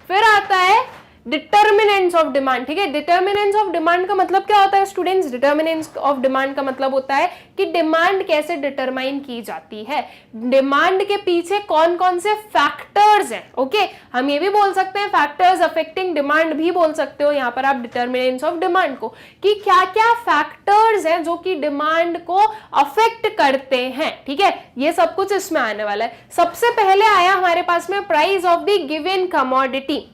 फिर आता है डिटर्मिनेंट्स ऑफ डिमांड, ठीक है। डिटर्मिनेंट्स ऑफ डिमांड का मतलब क्या होता है स्टूडेंट्स? डिटर्मिनेंट्स ऑफ डिमांड का मतलब होता है कि डिमांड कैसे डिटरमाइन की जाती है, डिमांड के पीछे कौन कौन से फैक्टर्स हैं। ओके, हम ये भी बोल सकते हैं फैक्टर्स अफेक्टिंग डिमांड भी बोल सकते हो यहाँ पर आप डिटर्मिनेंट्स ऑफ डिमांड को, कि क्या क्या फैक्टर्स हैं जो कि डिमांड को अफेक्ट करते हैं, ठीक है। ये सब कुछ इसमें आने वाला है। सबसे पहले आया हमारे पास में price of the given commodity.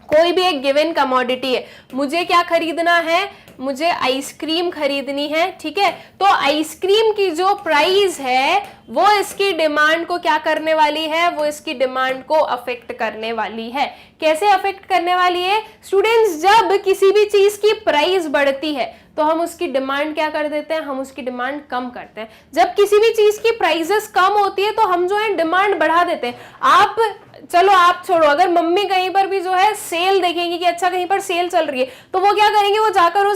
कोई भी एक गिवन कमोडिटी है, मुझे क्या खरीदना है, मुझे आइसक्रीम खरीदनी है, ठीक है। तो आइसक्रीम की जो प्राइस है वो इसकी डिमांड को क्या करने वाली है, वो इसकी डिमांड को अफेक्ट करने वाली है। कैसे अफेक्ट करने वाली है स्टूडेंट्स? जब किसी भी चीज की प्राइस बढ़ती है तो हम उसकी डिमांड क्या कर देते हैं, हम उसकी डिमांड कम करते हैं। जब किसी भी चीज की प्राइसेस कम होती है तो हम जो है डिमांड बढ़ा देते हैं। आप चलो आप छोड़ो, अगर मम्मी कहीं पर भी जो है सेल देखेंगी कि अच्छा कहीं पर सेल चल रही है, तो वो क्या करेंगे, वो जाकर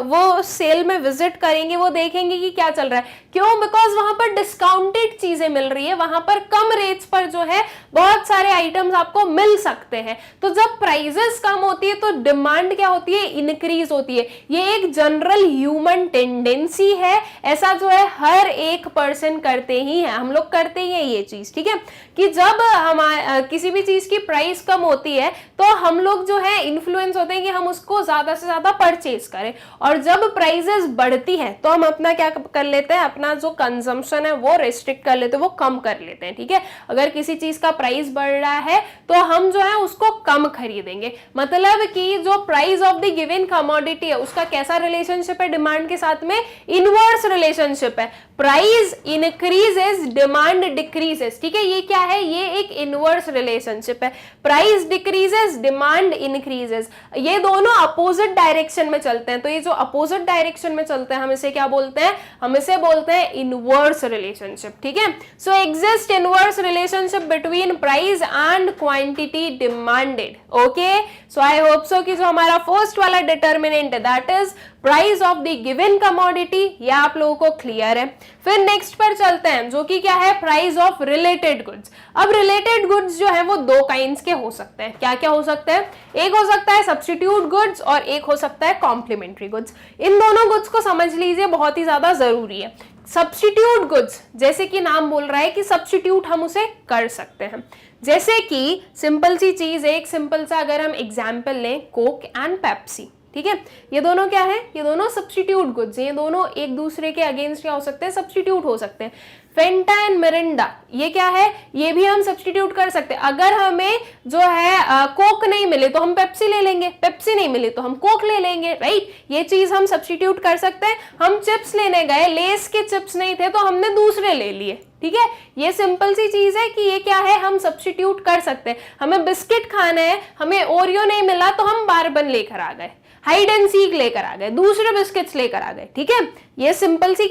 वो सेल में विजिट करेंगे, वो देखेंगे कि क्या चल रहा है। क्यों? बिकॉज वहां पर डिस्काउंटेड चीजें मिल रही है, वहां पर कम रेट्स पर जो है बहुत सारे आइटम्स आपको मिल सकते हैं। तो जब प्राइसेस कम होती है तो डिमांड क्या होती है, इंक्रीज होती है। ये एक जनरल ह्यूमन टेंडेंसी है, ऐसा जो है हर एक पर्सन करते ही है, हम लोग करते ही है ये चीज, ठीक है। कि जब हमारे किसी भी चीज की प्राइस कम होती है तो हम लोग जो है इन्फ्लुएंस होते हैं कि हम उसको ज्यादा से ज्यादा परचेज करें, और जब प्राइसेस बढ़ती है तो हम अपना क्या कर लेते हैं, अपना जो कंजम्पशन है वो रेस्ट्रिक्ट कर लेते हैं, वो कम कर लेते हैं, ठीक है। अगर किसी चीज का प्राइस बढ़ रहा है तो हम जो है उसको कम खरीदेंगे। मतलब कि जो price of the given commodity है उसका कैसा रिलेशनशिप है डिमांड के साथ में, इनवर्स रिलेशनशिप है। प्राइस इंक्रीजेस, डिमांड डिक्रीजेस, ठीक है। ये क्या है, ये एक इनवर्स रिलेशनशिप है। प्राइस डिक्रीजेस, डिमांड इंक्रीजेस, ये दोनों अपोजिट डायरेक्शन में चलते हैं। तो ये जो अपोजिट डायरेक्शन में चलते हैं हम इसे क्या बोलते हैं, हम इसे बोलते हैं इनवर्स रिलेशनशिप, ठीक है। So exist inverse relationship between price and quantity demanded. Okay, so I hope so कि जो हमारा फर्स्ट वाला डिटर्मिनेंट है that is price of the given commodity, ये आप लोगों को क्लियर है। फिर नेक्स्ट पर चलते हैं जो कि क्या है, प्राइस ऑफ रिलेटेड गुड्स। अब रिलेटेड गुड्स जो है वो दो काइंड्स के हो सकते हैं। क्या क्या हो सकते हैं? एक हो सकता है सब्स्टिट्यूट गुड्स और एक हो सकता है कॉम्प्लीमेंट्री गुड्स। इन दोनों गुड्स को समझ लीजिए, बहुत ही ज्यादा जरूरी है। सब्स्टिट्यूट गुड्स, जैसे कि नाम बोल रहा है कि सब्स्टिट्यूट हम उसे कर सकते हैं। जैसे कि सिंपल सी चीज, एक सिंपल सा अगर हम एग्जाम्पल लें, कोक एंड पेप्सी, ठीक है। ये दोनों क्या है, ये दोनों सब्स्टिट्यूट गुड्स हैं, ये दोनों एक दूसरे के अगेंस्ट क्या हो सकते हैं, सब्स्टिट्यूट हो सकते हैं। फेंटा एंड मिरिंडा, ये क्या है, ये भी हम सब्स्टिट्यूट कर सकते हैं। अगर हमें जो है कोक नहीं मिले तो हम पेप्सी ले लेंगे, पेप्सी नहीं मिले तो हम कोक ले लेंगे, राइट। ये चीज हम सब्स्टिट्यूट कर सकते हैं। हम चिप्स लेने गए, लेस के चिप्स नहीं थे तो हमने दूसरे ले लिए, ठीक है। ये सिंपल सी चीज है कि ये क्या है, हम सब्स्टिट्यूट कर सकते हैं। हमें बिस्किट खाना है, हमें ओरियो नहीं मिला तो हम बारबन लेकर आ गए, हाइड एंड सीक लेकर आ गए, दूसरे बिस्किट्स लेकर आ गए, ठीक है। ये सिंपल सी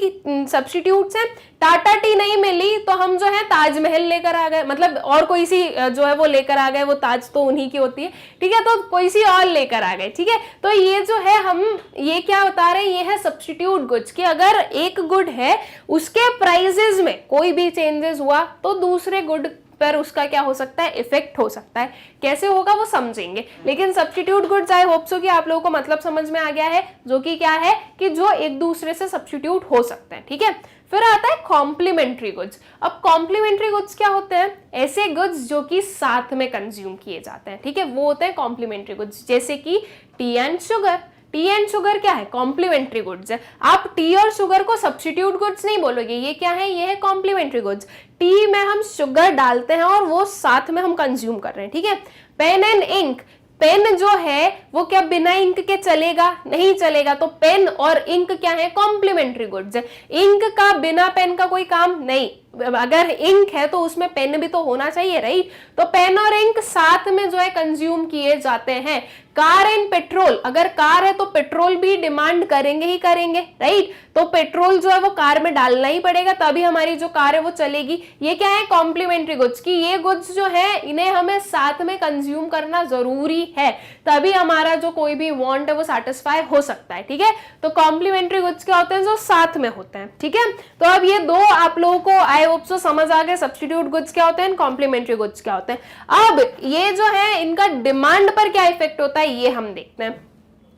सब्स्टिट्यूट्स हैं। टाटा टी नहीं मिली तो हम जो है ताजमहल लेकर आ गए, मतलब और कोई सी जो है वो लेकर आ गए, वो ताज तो उन्हीं की होती है, ठीक है। तो कोई सी और लेकर आ गए, ठीक है। तो ये जो है हम ये क्या बता रहे हैं, ये है सब्स्टिट्यूट गुड्स, कि अगर एक गुड है उसके प्राइसेस में कोई भी चेंजेस हुआ तो दूसरे गुड पर उसका क्या हो सकता है, इफेक्ट हो सकता है। कैसे होगा वो समझेंगे, लेकिन सब्स्टिट्यूट गुड्स आई होप सो कि आप लोगों को मतलब समझ में आ गया है, जो कि क्या है कि जो एक दूसरे से सब्स्टिट्यूट हो सकते हैं, ठीक है। फिर आता है कॉम्प्लीमेंट्री गुड्स। अब कॉम्प्लीमेंट्री गुड्स क्या होते हैं, ऐसे गुड्स जो कि साथ में कंज्यूम किए जाते हैं, ठीक है, वो होते हैं कॉम्प्लीमेंट्री गुड्स। जैसे कि tea and sugar, tea and sugar क्या है, कॉम्प्लीमेंट्री गुड्स है। आप टी और शुगर को सब्स्टिट्यूट गुड्स नहीं बोलोगे, ये क्या है, ये है कॉम्प्लीमेंट्री गुड्स। टी में हम शुगर डालते हैं और वो साथ में हम कंज्यूम कर रहे हैं, ठीक है। पेन एंड इंक, पेन जो है वो क्या बिना इंक के चलेगा, नहीं चलेगा। तो पेन और इंक क्या है, कॉम्प्लीमेंट्री गुड्स है। इंक का बिना पेन का कोई काम नहीं, अगर इंक है तो उसमें पेन भी तो होना चाहिए, राइट। तो पेन और इंक साथ में जो है कंज्यूम किए जाते हैं। कार एंड पेट्रोल, अगर कार है तो पेट्रोल भी डिमांड करेंगे ही करेंगे, राइट। तो पेट्रोल जो है वो कार में डालना ही पड़ेगा, तभी हमारी जो कार है वो चलेगी। ये क्या है, कॉम्प्लीमेंट्री गुड्स, की ये गुड्स जो है इन्हें हमें साथ में कंज्यूम करना जरूरी है, तभी हमारा जो कोई भी वांट है वो सेटिस्फाई हो सकता है, ठीक है। तो कॉम्प्लीमेंट्री गुड्स क्या होते हैं, जो साथ में होते हैं, ठीक है। तो अब ये दो आप लोगों को आई होप सो समझ आ गया सब्स्टिट्यूट गुड्स क्या होते हैं, कॉम्प्लीमेंट्री गुड्स क्या होते हैं। अब ये जो है इनका डिमांड पर क्या इफेक्ट होता है ये हम देखते हैं।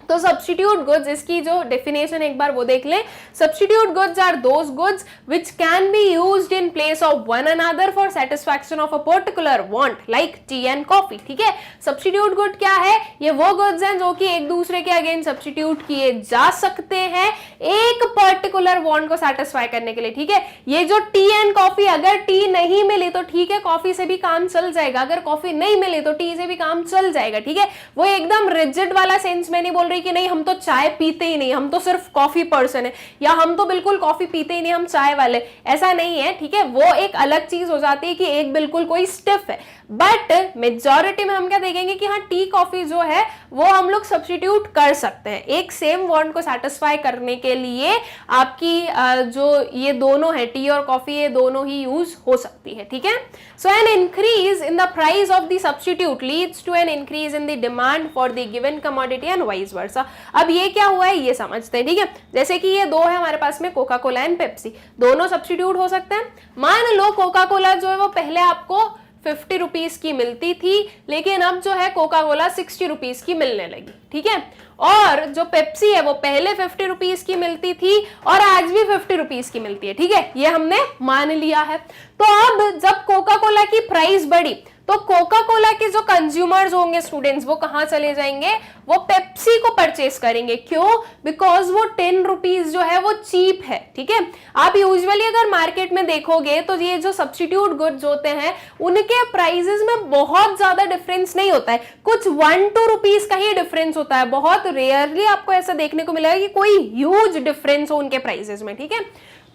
तो सब्स्टिट्यूट गुड्स, इसकी जो डेफिनेशन एक बार वो देख लें। Substitute goods are those goods which can be used in place of one another for satisfaction of a particular want like tea and coffee. ठीक है, सब्स्टिट्यूट गुड क्या है, ये वो गुड्स हैं जो कि एक दूसरे के अगेंस्ट सब्स्टिट्यूट किए जा सकते हैं एक पर्टिकुलर वांट को सेटिस्फाई करने के लिए। ठीक है, ये जो टी एंड कॉफी, अगर टी नहीं मिली तो ठीक है कॉफी से भी काम चल जाएगा, अगर कॉफी नहीं मिली तो टी से भी काम चल जाएगा। ठीक है, वो एकदम रिजिड वाला सेंस में नहीं बोल रही कि नहीं हम तो चाय पीते ही नहीं, हम तो सिर्फ कॉफी पर्सन है, या हम तो बिल्कुल कॉफी पीते ही नहीं, हम चाय वाले, ऐसा नहीं है। ठीक है, वो एक अलग चीज हो जाती है कि एक बिल्कुल कोई स्टिफ है, बट मेजॉरिटी में हम क्या देखेंगे कि हाँ टी कॉफी जो है वो हम लोग सब्स्टिट्यूट कर सकते हैं एक सेम वांट को सेटिस्फाई करने के लिए। आपकी जो ये दोनों है टी और कॉफी, ये दोनों ही यूज हो सकती है। ठीक है, so an increase in the price of the substitute leads to an increase in the demand for the given commodity and vice versa. अब ये क्या हुआ है ये समझते हैं। ठीक है, जैसे कि ये दो है हमारे पास में, कोका कोला एंड पेप्सी, दोनों सब्स्टिट्यूट हो सकते हैं। मान लो कोका कोला जो है वो पहले आपको 50 रुपीज की मिलती थी, लेकिन अब जो है कोका कोला 60 रुपीज की मिलने लगी। ठीक है, और जो पेप्सी है वो पहले 50 रुपीज की मिलती थी और आज भी 50 रुपीज की मिलती है। ठीक है, ये हमने मान लिया है। तो अब जब कोका कोला की प्राइस बढ़ी तो कोका कोला के जो कंज्यूमर्स होंगे स्टूडेंट्स, वो कहां चले जाएंगे, वो पेप्सी को परचेस करेंगे। क्यों? बिकॉज वो 10 रुपीज जो है वो चीप है। ठीक है, आप यूजुअली अगर मार्केट में देखोगे तो ये जो सब्स्टिट्यूट गुड्स होते हैं उनके प्राइसेस में बहुत ज्यादा डिफरेंस नहीं होता है, कुछ 1-2 रुपीज का ही डिफरेंस होता है। बहुत रेयरली आपको ऐसा देखने को मिलेगा कि कोई ह्यूज डिफरेंस हो उनके प्राइसेस में। ठीक है,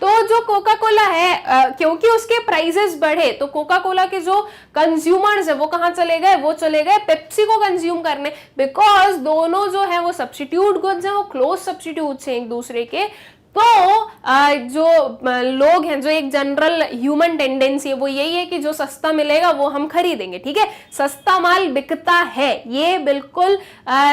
तो जो कोका कोला है क्योंकि उसके प्राइसेस बढ़े तो कोका कोला के जो कंज्यूमर्स है वो कहां चले गए, वो चले गए पेप्सी को कंज्यूम करने, बिकॉज दोनों जो है वो सब्स्टिट्यूट गुड्स हैं, वो क्लोज सब्स्टिट्यूट्स हैं एक दूसरे के। तो जो लोग हैं, जो एक जनरल ह्यूमन टेंडेंसी है वो यही है कि जो सस्ता मिलेगा वो हम खरीदेंगे। ठीक है, सस्ता माल बिकता है, ये बिल्कुल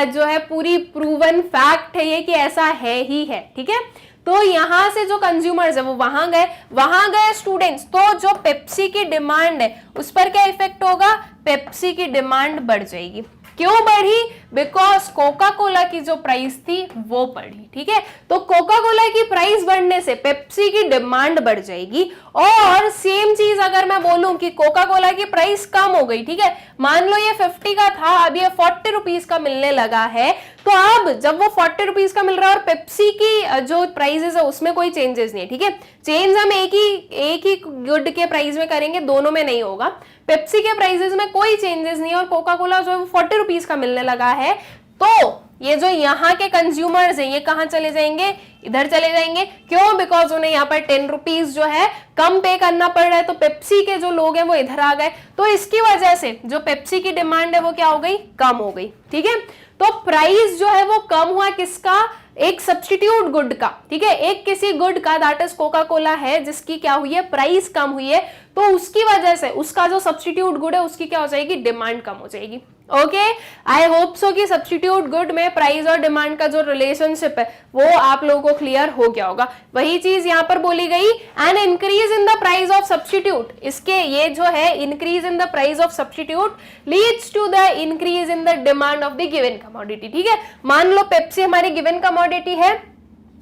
जो है पूरी प्रूवन फैक्ट है ये कि ऐसा है ही है। ठीक है, तो यहां से जो कंज्यूमर्स है वो वहां गए स्टूडेंट्स, तो जो पेप्सी की डिमांड है उस पर क्या इफेक्ट होगा, पेप्सी की डिमांड बढ़ जाएगी। क्यों बढ़ी? बिकॉज कोका कोला की जो प्राइस थी वो बढ़ी। ठीक है, तो कोका कोला की प्राइस बढ़ने से पेप्सी की डिमांड बढ़ जाएगी। और सेम चीज अगर मैं बोलूं कि कोका कोला की प्राइस कम हो गई, ठीक है, मान लो ये 50 का था, अब ये 40 रुपीज का मिलने लगा है, तो अब जब वो 40 रुपीज का मिल रहा है और पेप्सी की जो प्राइसेस है उसमें कोई चेंजेस नहीं है। ठीक है, चेंज हम एक ही गुड के प्राइस में करेंगे, दोनों में नहीं होगा। पेप्सी के प्राइसेस में कोई चेंजेस नहीं है और कोका कोला जो है वो 40 रुपीज का मिलने लगा है, तो ये जो यहाँ के कंज्यूमर्स हैं ये कहां चले जाएंगे, इधर चले जाएंगे। क्यों? बिकॉज उन्हें यहाँ पर 10 रुपीज जो है कम पे करना पड़ रहा है, तो पेप्सी के जो लोग हैं वो इधर आ गए, तो इसकी वजह से जो पेप्सी की डिमांड है वो क्या हो गई, कम हो गई। ठीक है, तो प्राइस जो है वो कम हुआ किसका, एक सब्स्टिट्यूट गुड का। ठीक है, एक किसी गुड का, दैट इज कोका कोला है, जिसकी क्या हुई है, प्राइस कम हुई है, तो उसकी वजह से उसका जो सब्स्टिट्यूट गुड है उसकी क्या हो जाएगी, डिमांड कम हो जाएगी। ओके, आई होप सो कि सब्स्टिट्यूट गुड में प्राइस और डिमांड का जो रिलेशनशिप है वो आप लोगों को क्लियर हो गया होगा। वही चीज यहाँ पर बोली गई, an increase in the price of substitute, इसके ये जो है increase in the price of substitute leads to the increase in the demand of the given commodity. ठीक है, मान लो पेप्सी हमारी गिवन कमोडिटी है,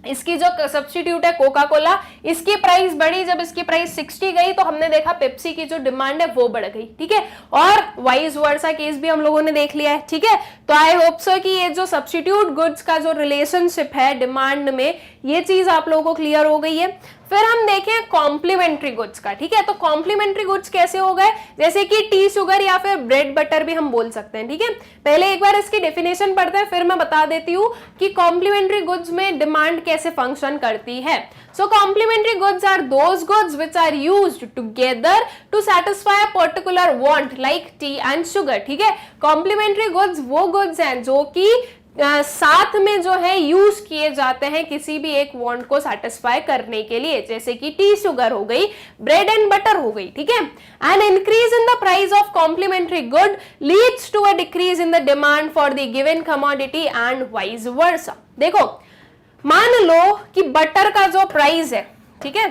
इसकी जो सब्स्टिट्यूट है कोका कोला, इसकी प्राइस बढ़ी, जब इसकी प्राइस 60 गई तो हमने देखा पेप्सी की जो डिमांड है वो बढ़ गई। ठीक है, और वाइस वर्सा केस भी हम लोगों ने देख लिया है। ठीक है, तो आई होप सो कि ये जो सब्स्टिट्यूट गुड्स का जो रिलेशनशिप है डिमांड में, ये चीज आप लोगों को क्लियर हो गई है। फिर हम देखें कॉम्प्लीमेंट्री गुड्स का। ठीक है, तो कॉम्प्लीमेंट्री गुड्स कैसे हो गए, जैसे कि टी शुगर या फिर ब्रेड बटर भी हम बोल सकते हैं। ठीक है, पहले एक बार इसकी डेफिनेशन पढ़ते हैं, फिर मैं बता देती हूँ कि कॉम्प्लीमेंट्री गुड्स में डिमांड कैसे फंक्शन करती है। So complementary goods are those goods which are used together to satisfy a particular want like tea and sugar. ठीक है, कॉम्प्लीमेंट्री गुड्स वो गुड्स हैं जो कि साथ में जो है यूज किए जाते हैं किसी भी एक वांट को सेटिस्फाई करने के लिए, जैसे कि टी शुगर हो गई, ब्रेड एंड बटर हो गई। ठीक है, an increase in the price of complementary good leads to a decrease in the demand for the given commodity and vice versa. देखो, मान लो कि बटर का जो प्राइस है, ठीक है,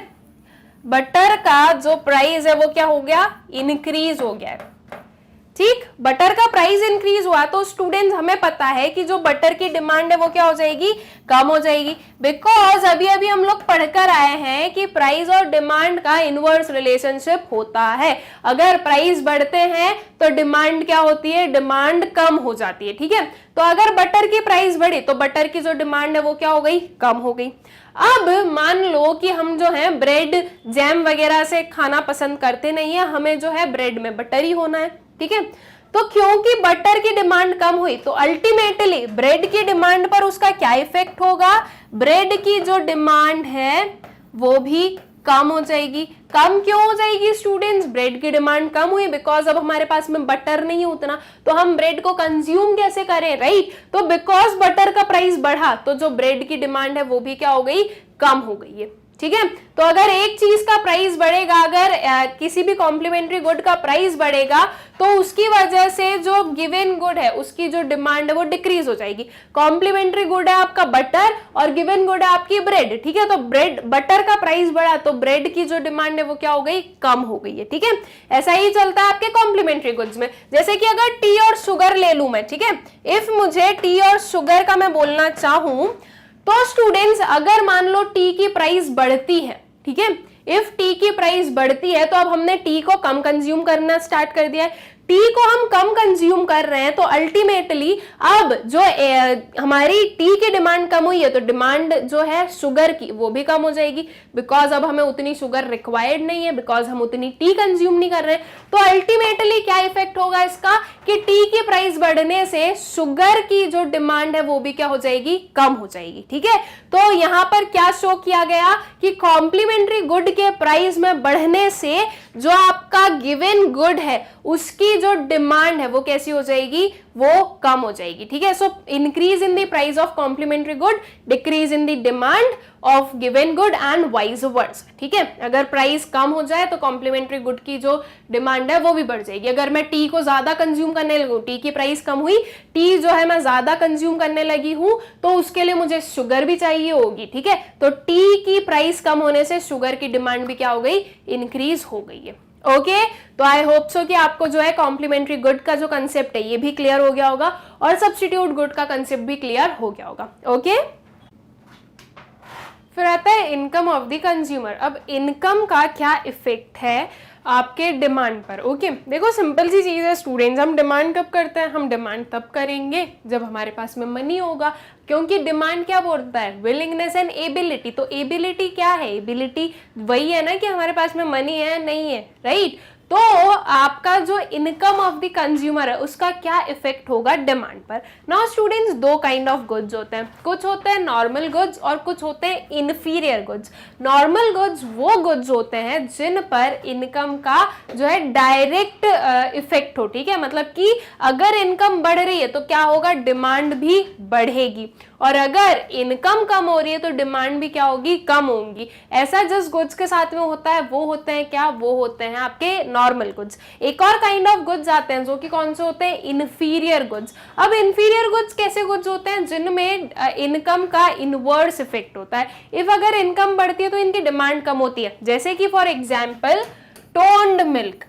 बटर का जो प्राइस है वो क्या हो गया, इंक्रीज हो गया है। ठीक, बटर का प्राइस इंक्रीज हुआ तो स्टूडेंट्स हमें पता है कि जो बटर की डिमांड है वो क्या हो जाएगी, कम हो जाएगी। बिकॉज अभी अभी हम लोग पढ़कर आए हैं कि प्राइस और डिमांड का इनवर्स रिलेशनशिप होता है। अगर प्राइस बढ़ते हैं तो डिमांड क्या होती है, डिमांड कम हो जाती है। ठीक है, तो अगर बटर की प्राइस बढ़ी तो बटर की जो डिमांड है वो क्या हो गई, कम हो गई। अब मान लो कि हम जो है ब्रेड जैम वगैरह से खाना पसंद करते नहीं है, हमें जो है ब्रेड में बटर ही होना है। ठीक है, तो क्योंकि बटर की डिमांड कम हुई तो अल्टीमेटली ब्रेड की डिमांड पर उसका क्या इफेक्ट होगा, ब्रेड की जो डिमांड है वो भी कम हो जाएगी। कम क्यों हो जाएगी स्टूडेंट्स, ब्रेड की डिमांड कम हुई बिकॉज अब हमारे पास में बटर नहीं उतना, तो हम ब्रेड को कंज्यूम कैसे करें, राइट। तो बिकॉज बटर का प्राइस बढ़ा तो जो ब्रेड की डिमांड है वो भी क्या हो गई, कम हो गई है। ठीक है, तो अगर एक चीज का प्राइस बढ़ेगा, अगर किसी भी कॉम्प्लीमेंट्री गुड का प्राइस बढ़ेगा तो उसकी वजह से जो गिवन गुड है उसकी जो डिमांड है वो डिक्रीज हो जाएगी। कॉम्प्लीमेंट्री गुड है आपका बटर और गिवन गुड है आपकी ब्रेड। ठीक है, तो ब्रेड बटर का प्राइस बढ़ा तो ब्रेड की जो डिमांड है वो क्या हो गई, कम हो गई है। ठीक है, ऐसा ही चलता है आपके कॉम्प्लीमेंट्री गुड्स में। जैसे कि अगर टी और शुगर ले लूं मैं, ठीक है, इफ मुझे टी और शुगर का मैं बोलना चाहूं तो स्टूडेंट्स अगर मान लो टी की प्राइस बढ़ती है, ठीक है, इफ टी की प्राइस बढ़ती है तो अब हमने टी को कम कंज्यूम करना स्टार्ट कर दिया है। टी को हम कम कंज्यूम कर रहे हैं तो अल्टीमेटली अब जो हमारी टी की डिमांड कम हुई है तो डिमांड जो है शुगर की वो भी कम हो जाएगी, बिकॉज अब हमें उतनी शुगर रिक्वायर्ड नहीं है, बिकॉज हम उतनी टी कंज्यूम नहीं कर रहे हैं। तो अल्टीमेटली क्या इफेक्ट होगा इसका कि टी की प्राइस बढ़ने से शुगर की जो डिमांड है वो भी क्या हो जाएगी, कम हो जाएगी। ठीक है, तो यहां पर क्या शो किया गया कि कॉम्प्लीमेंट्री गुड के प्राइस में बढ़ने से जो आपका गिवन गुड है उसकी जो डिमांड है वो कैसी हो जाएगी, वो कम हो जाएगी। ठीक है, so increase in the price of complementary good, decrease in the demand of given good and vice versa. ठीक है, अगर प्राइस कम हो जाए तो कॉम्प्लीमेंट्री गुड की जो डिमांड है वो भी बढ़ जाएगी। अगर मैं टी को ज्यादा कंज्यूम करने लगूं, टी की प्राइस कम हुई, टी जो है मैं ज्यादा कंज्यूम करने लगी हूं तो उसके लिए मुझे शुगर भी चाहिए होगी। ठीक है, तो टी की प्राइस कम होने से शुगर की डिमांड भी क्या हो गई, इंक्रीज हो गई है। ओके, तो आई होप सो कि आपको जो है कॉम्प्लीमेंट्री गुड का जो कंसेप्ट है ये भी क्लियर हो गया होगा और सब्स्टिट्यूट गुड का कंसेप्ट भी क्लियर हो गया होगा। ओके, फिर आता है इनकम ऑफ द कंज्यूमर। अब इनकम का क्या इफेक्ट है आपके डिमांड पर। ओके, देखो सिंपल सी चीज है स्टूडेंट्स, हम डिमांड कब करते हैं, हम डिमांड तब करेंगे जब हमारे पास में मनी होगा, क्योंकि डिमांड क्या बोलता है, विलिंगनेस एंड एबिलिटी। तो एबिलिटी क्या है, एबिलिटी वही है ना कि हमारे पास में मनी है नहीं है, राइट। तो आपका जो इनकम ऑफ द कंज्यूमर है उसका क्या इफेक्ट होगा डिमांड पर। नाउ स्टूडेंट्स दो काइंड ऑफ गुड्स होते हैं, कुछ होते हैं नॉर्मल गुड्स और कुछ होते हैं इन्फीरियर गुड्स। नॉर्मल गुड्स वो गुड्स होते हैं जिन पर इनकम का जो है डायरेक्ट इफेक्ट हो। ठीक है, मतलब कि अगर इनकम बढ़ रही है तो क्या होगा, डिमांड भी बढ़ेगी, और अगर इनकम कम हो रही है तो डिमांड भी क्या होगी, कम होगी। ऐसा जिस गुड्स के साथ में होता है वो होते हैं क्या, वो होते हैं आपके नॉर्मल गुड्स। एक और काइंड ऑफ गुड्स आते हैं जो कि कौन से होते हैं, इन्फीरियर गुड्स। अब इन्फीरियर गुड्स कैसे गुड्स होते हैं, जिनमें इनकम का इनवर्स इफेक्ट होता है। इफ अगर इनकम बढ़ती है तो इनकी डिमांड कम होती है, जैसे कि फॉर एग्जाम्पल टोन्ड मिल्क।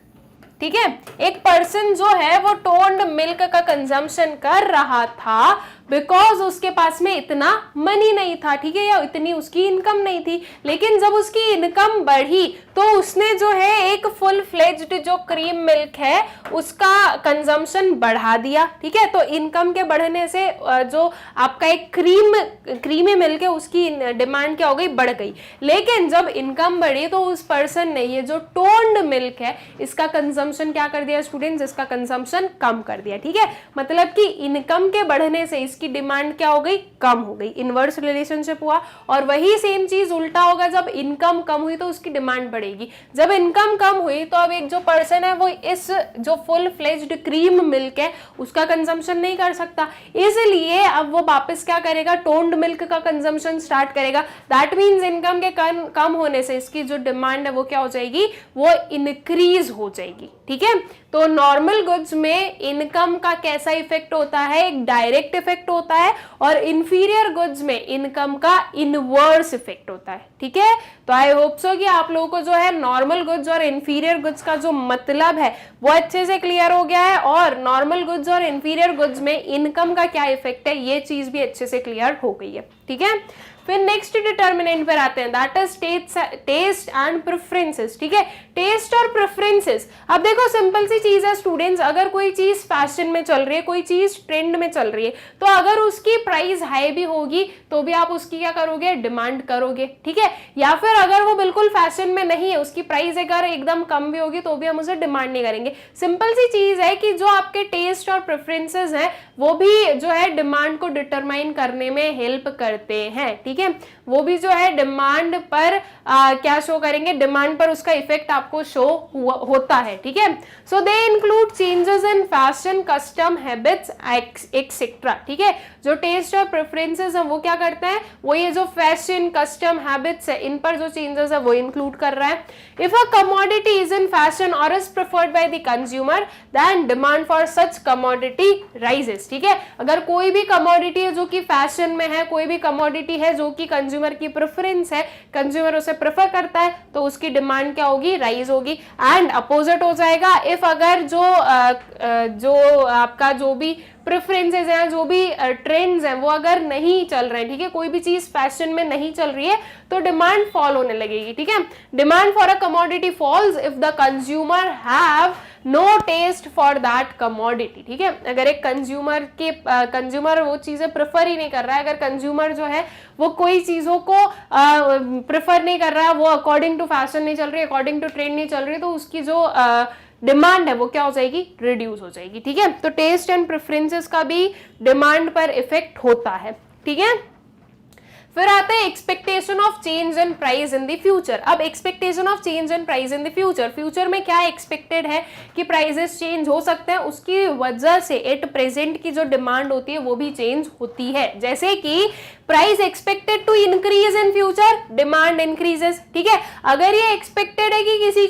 ठीक है, एक पर्सन जो है वो टोन्ड मिल्क का कंजम्पशन कर रहा था बिकॉज उसके पास में इतना मनी नहीं था, ठीक है, या इतनी उसकी इनकम नहीं थी। लेकिन जब उसकी इनकम बढ़ी तो उसने जो है एक फुल फ्लेज्ड जो क्रीम मिल्क है उसका कंजम्पशन बढ़ा दिया। ठीक है, तो इनकम के बढ़ने से जो आपका एक क्रीमी मिल्क है उसकी डिमांड क्या हो गई, बढ़ गई। लेकिन जब इनकम बढ़ी तो उस पर्सन ने ये जो टोन्ड मिल्क है इसका कंजम्पशन क्या कर दिया स्टूडेंट्स, इसका कंजम्पशन कम कर दिया। ठीक है, मतलब कि इनकम के बढ़ने से की डिमांड क्या हो गई, कम हो गई, इनवर्स रिलेशनशिप हुआ। और वही सेम चीज उल्टा होगा, जब इनकम कम हुई तो उसकी डिमांड बढ़ेगी। जब इनकम कम हुई तो अब एक जो पर्सन है वो इस जो फुल फ्लेज्ड क्रीम मिल्क है उसका कंजम्पशन नहीं कर सकता, इसलिए अब वो वापस क्या करेगा, टोन्ड मिल्क का कंजम्पशन स्टार्ट करेगा। दैट मीन्स इनकम के कम होने से इसकी जो डिमांड है वो क्या हो जाएगी, वो इंक्रीज हो जाएगी। ठीक है, तो नॉर्मल गुड्स में इनकम का कैसा इफेक्ट होता है, एक डायरेक्ट इफेक्ट इफेक्ट होता है और इंफीरियर गुड्स में इनकम का इनवर्स इफेक्ट होता है, ठीक है। तो आई होप सो कि आप लोगों को जो है नॉर्मल गुड्स और इंफीरियर गुड्स का जो मतलब है वो अच्छे से क्लियर हो गया है, और नॉर्मल गुड्स और इंफीरियर गुड्स में इनकम का क्या इफेक्ट है ये चीज भी अच्छे से क्लियर हो गई है, ठीक है। फिर नेक्स्ट डिटर्मिनेंट पर आते हैं, that is taste and preferences, ठीक है। टेस्ट और प्रेफरेंसेस, अब देखो सिंपल सी चीज है स्टूडेंट्स, अगर कोई चीज फैशन में चल रही है, कोई चीज ट्रेंड में चल रही है, तो अगर उसकी प्राइस हाई भी होगी तो भी आप उसकी क्या करोगे, डिमांड करोगे, ठीक है। या फिर अगर वो बिल्कुल फैशन में नहीं है, उसकी प्राइस अगर एकदम कम भी होगी तो भी हम उसे डिमांड नहीं करेंगे। सिंपल सी चीज है कि जो आपके टेस्ट और प्रेफरेंसेस हैं वो भी जो है डिमांड को डिटरमाइन करने में हेल्प करते हैं, ठीक है। वो भी जो है डिमांड पर क्या शो करेंगे, डिमांड पर उसका इफेक्ट आपको शो होता है, ठीक है। So they include changes in fashion, custom, habits etcetera, ठीक है। जो टेस्ट और प्रेफरेंसेस हैं वो क्या करते हैं, वो ये जो फैशन, कस्टम, हैबिट्स है इन पर जो चेंजेस है वो इंक्लूड कर रहा है। If a commodity is in fashion और is preferred by the consumer then demand for such commodity rises, ठीक है। अगर कोई भी कमोडिटी है जो कि फैशन में है, कोई भी कमोडिटी है जो कि कंज्यूमर की प्रेफरेंस है, कंज्यूमर उसे प्रेफर करता है, तो उसकी डिमांड क्या होगी, राइज होगी। एंड अपोजिट हो जाएगा इफ अगर जो आपका जो भी प्रेफरेंसेस हैं, जो भी ट्रेंड्स हैं वो अगर नहीं चल रहे हैं, ठीक है, कोई भी चीज फैशन में नहीं चल रही है तो डिमांड फॉल होने लगेगी, ठीक है। Demand for a commodity falls if the consumer have no taste for that commodity, ठीक है। अगर एक कंज्यूमर वो चीजें प्रेफर ही नहीं कर रहा है, अगर कंज्यूमर जो है वो कोई चीजों को प्रेफर नहीं कर रहा है, वो अकॉर्डिंग टू फैशन नहीं चल रही, अकॉर्डिंग टू ट्रेंड नहीं चल रही, तो उसकी जो डिमांड है वो क्या हो जाएगी, रिड्यूस हो जाएगी, ठीक है। तो टेस्ट एंड प्रेफरेंसेस का भी डिमांड पर इफेक्ट होता है, ठीक है। फिर आता है expectation of change in price in the future. अब expectation of change in price in the future, future में क्या एक्सपेक्टेड है कि प्राइसेस चेंज हो सकते हैं, उसकी वजह से एट प्रेजेंट की जो डिमांड होती है वो भी चेंज होती है। जैसे कि price expected to increase in future, demand increases, ठीक है। अगर ये एक्सपेक्टेड है कि किसी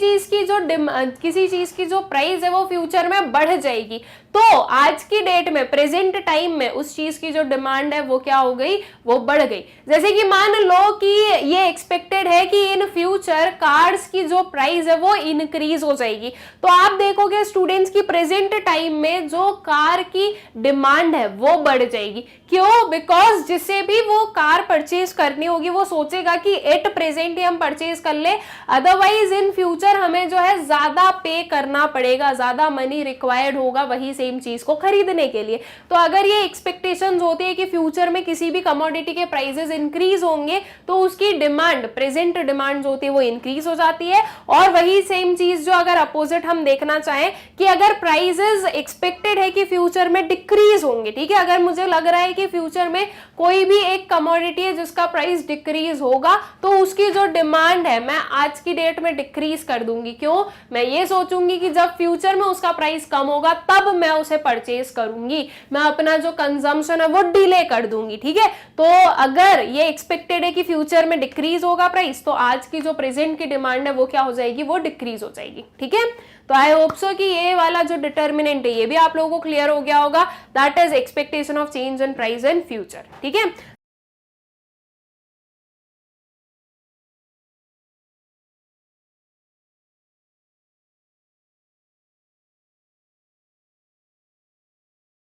चीज की जो प्राइस है वो फ्यूचर में बढ़ जाएगी, तो आज की डेट में, प्रेजेंट टाइम में उस चीज की जो डिमांड है वो क्या हो गई, वो बढ़ गई। जैसे कि मान लो कि ये एक्सपेक्टेड है कि इन फ्यूचर कार्स की जो प्राइस है वो इंक्रीज हो जाएगी, तो आप देखोगे स्टूडेंट्स की प्रेजेंट टाइम में जो कार की डिमांड है वो बढ़ जाएगी। क्यों? बिकॉज जिसे भी वो कार परचेज करनी होगी वो सोचेगा कि एट प्रेजेंट ही हम परचेज कर ले, अदरवाइज इन फ्यूचर हमें जो है ज्यादा पे करना पड़ेगा, ज्यादा मनी रिक्वायर्ड होगा वही सेम चीज को खरीदने के लिए। तो अगर ये एक्सपेक्टेशंस होती है कि फ्यूचर में किसी भी कमोडिटी के प्राइसेस इंक्रीज होंगे तो उसकी डिमांड, प्रेजेंट डिमांड जो होती है वो इंक्रीज हो जाती है। और वही सेम चीज जो अगर अपोजिट हम देखना चाहें कि अगर प्राइसेस एक्सपेक्टेड है कि फ्यूचर में डिक्रीज होंगे, ठीक है, अगर मुझे लग रहा है कि फ्यूचर में कोई भी एक कमोडिटी है जिसका प्राइस डिक्रीज होगा, तो उसकी जो डिमांड है मैं आज की डेट में डिक्रीज कर दूंगी। क्यों? मैं ये सोचूंगी कि जब फ्यूचर में उसका प्राइस कम होगा तब मैं उसे परचेज करूंगी, मैं अपना जो कंजम्पशन है वो डिले कर दूंगी, ठीक है। तो अगर ये एक्सपेक्टेड है कि फ्यूचर में डिक्रीज होगा प्राइस, तो आज की जो प्रेजेंट की डिमांड है वो क्या हो जाएगी, वो डिक्रीज हो जाएगी, ठीक है। तो आई होप सो कि ये वाला जो डिटर्मिनेंट है ये भी आप लोगों को क्लियर हो गया होगा, that is expectation of change in price in future, ठीक है।